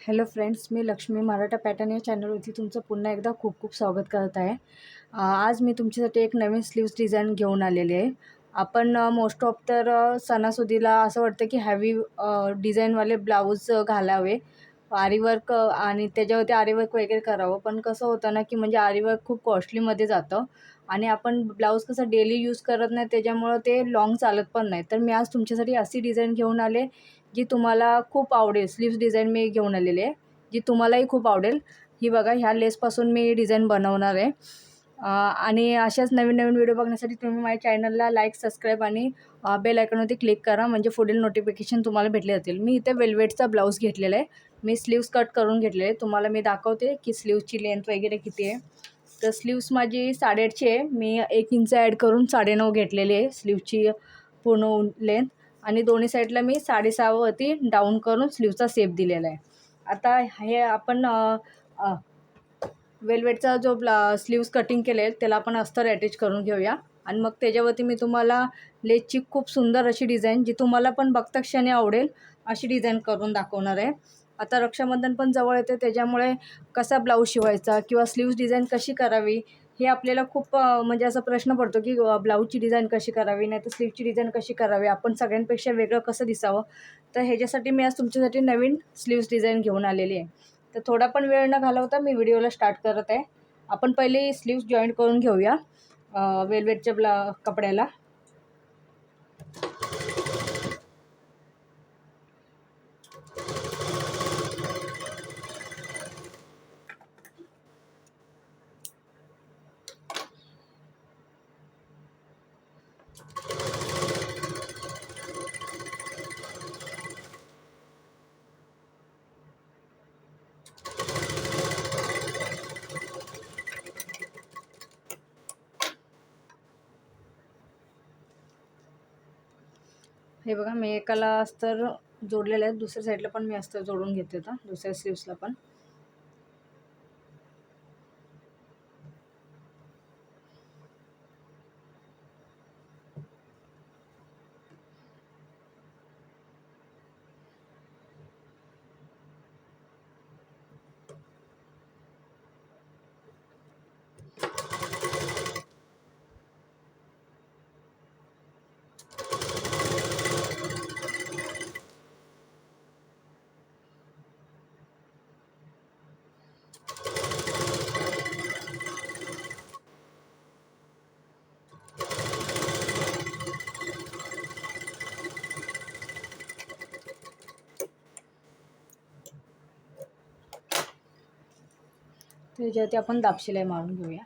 Hello friends, मी Lakshmi Maratha pattern या चॅनलवरती तुमचं पुन्हा एकदा खूप खूप स्वागत करत आहे। आज मी तुमच्यासाठी एक नवीन स्लीव्स डिझाईन घेऊन आलेली आहे। आपण मोस्ट ऑफ तर सणासुदीला असं वाटतं की हॅवी डिझाईनवाले ब्लाऊज घालावे, आरीवर्क आणि त्याच्यावरती आरीवर्क वगैरे करावं। पण कसं होतं ना की म्हणजे आरीवर्क खूप कॉस्टलीमध्ये जातं आणि आपण ब्लाऊज कसं डेली यूज करत नाही, त्याच्यामुळं ते लॉंग चालत पण नाही। तर मी आज तुमच्यासाठी अशी डिझाईन घेऊन आले जी तुम्हाला खूप आवडेल। स्लीव्स डिझाईन मी घेऊन आलेली आहे जी तुम्हालाही खूप आवडेल। ही बघा, ह्या लेसपासून मी डिझाईन बनवणार आहे। आणि अशाच नवीन नवीन व्हिडिओ बघण्यासाठी तुम्ही माझ्या चॅनलला लाईक, सबस्क्राईब आणि बेल आयकॉनवरती क्लिक करा, म्हणजे पुढील नोटिफिकेशन तुम्हाला भेटले जातील। मी इथे वेल्वेटचा ब्लाऊज घेतलेला आहे। मी स्लीव्स कट करून घेतलेले आहे। तुम्हाला मी दाखवते की स्लीव्सची लेंथ वगैरे किती आहे। तर स्लीव्स माझी 8.5ची आहे। मी 1 इंच ॲड करून 9.5 घेतलेली आहे स्लीव्सची पूर्ण लेंथ, आणि दोन्ही साईडला मी 6.5 वरती डाऊन करून स्लीवचा शेप दिलेला आहे। आता हे आपण वेल्वेटचा जो स्लीव्स कटिंग केले त्याला आपण अस्तर अटॅच करून घेऊया, आणि मग त्याच्यावरती मी तुम्हाला लेसची खूप सुंदर अशी डिझाईन, जी तुम्हाला पण बघता क्षणी आवडेल अशी डिझाईन करून दाखवणार आहे। आता रक्षाबंधन पण जवळ येते, त्याच्यामुळे कसा ब्लाऊज शिवायचा किंवा स्लीव्स डिझाईन कशी करावी हे आपल्याला खूप म्हणजे असा प्रश्न पडतो की ब्लाऊजची डिझाईन कशी करावी, नाही तर स्लीवची डिझाईन कशी करावी, आपण सगळ्यांपेक्षा वेगळं कसं दिसावं। तर ह्याच्यासाठी मी आज तुमच्यासाठी नवीन स्लीव्स डिझाईन घेऊन आलेली आहे। तर थोडा पण वेळ न घालवता मी व्हिडिओला स्टार्ट करत आहे। आपण पहिले स्लीव्स जॉईंट करून घेऊया वेल्वेटच्या कपड्याला। हे बघा, मी एकाला अस्तर जोडलेलं आहे, दुसऱ्या साईडला पण मी अस्तर जोडून घेते आता दुसऱ्या स्लीव्सला पण। त्याच्यावरती आपण दाबशिलाई मारून घेऊया।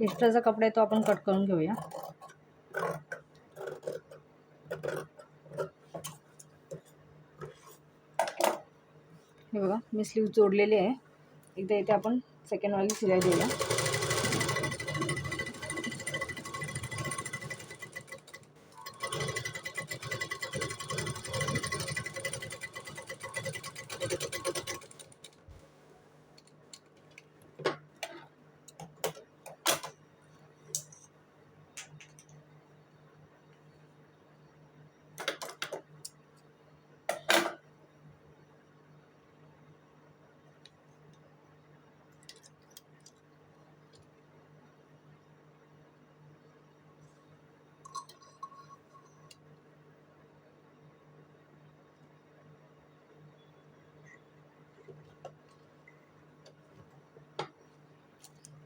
एक्स्ट्राचा कपडा आहे तो आपण कट करून घेऊया। हे बघा, मी स्लीव जोडलेली आहे। एकदा इथे आपण सेकंड वाली शिलाई देऊया।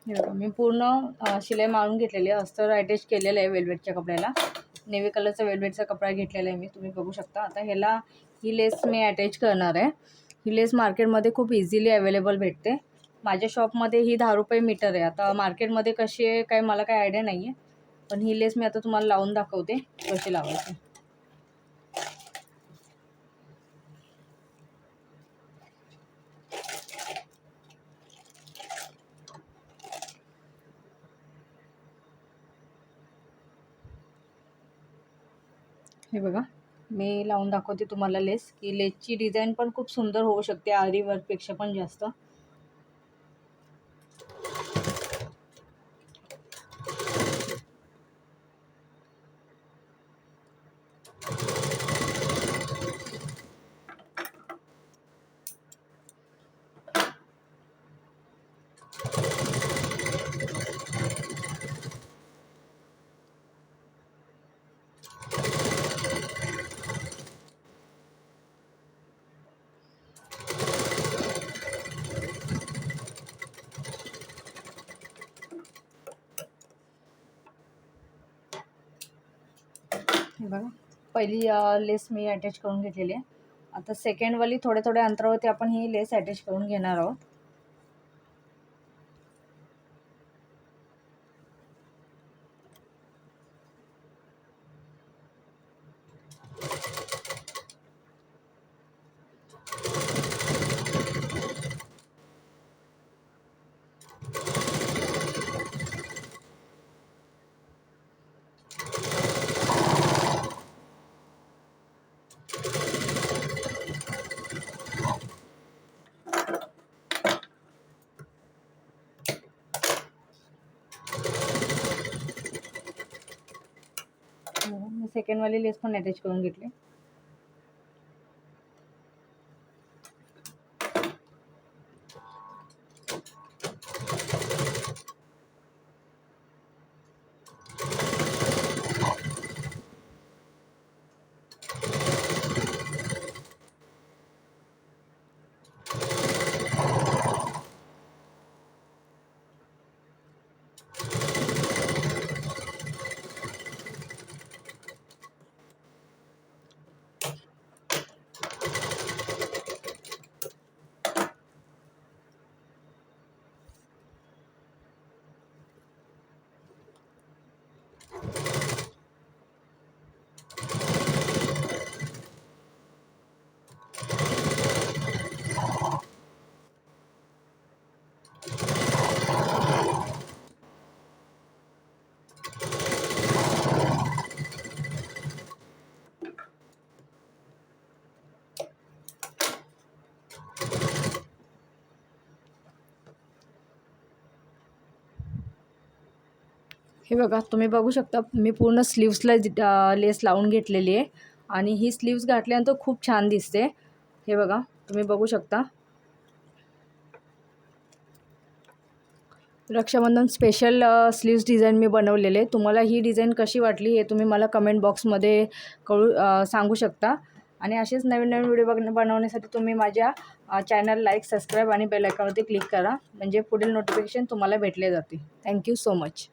हे बघा मी पूर्ण शिलाई मारून घेतलेली आहे. अस्तर अटॅच केलेलं आहे वेल्वेटच्या कपड्याला. नेव्ही कलरचा वेल्वेटचा कपडा घेतलेला आहे मी, तुम्ही बघू शकता. आता ह्याला ही लेस मी अटॅच करणार आहे. ही लेस मार्केटमध्ये खूप इझिली अवेलेबल भेटते. माझ्या शॉपमध्ये ही 10 रुपये मीटर आहे. आता मार्केटमध्ये कशी आहे काय मला काही आयडिया नाही आहे, पण ही लेस मी आता तुम्हाला लावून दाखवते कशी लावायची. हे बघा मी लावून दाखवते तुम्हाला लेस, की लेसची डिझाईन पण खूप सुंदर होऊ शकते आरी वर्कपेक्षा पण जास्त. हे बघा पहिली लेस मी अटॅच करून घेतलेली आहे. आता सेकंडवाली थोड्या थोड्या अंतरावरती आपण ही लेस अटॅच करून घेणार आहोत. मी सेकंडवाली लेस पण अटॅच करून घेतली. हे बघा तुम्ही बघू शकता मी पूर्ण स्लीव्सला लेस लावून घेतलेली आहे आणि ही स्लीव्स घातल्यानंतर खूप छान दिसते. हे बघा तुम्ही बघू शकता. रक्षाबंधन स्पेशल स्लीव्स डिझाईन मी बनवलेले. तुम्हाला ही डिझाईन कशी वाटली हे तुम्ही मला कमेंट बॉक्समध्ये सांगू शकता. आणि असेच नवीन नवीन व्हिडिओ बनवण्यासाठी तुम्ही माझ्या चॅनल लाईक सबस्क्राईब आणि बेल आयकॉनवरती क्लिक करा, म्हणजे पुढील नोटिफिकेशन तुम्हाला भेटले जातील. Thank you so much.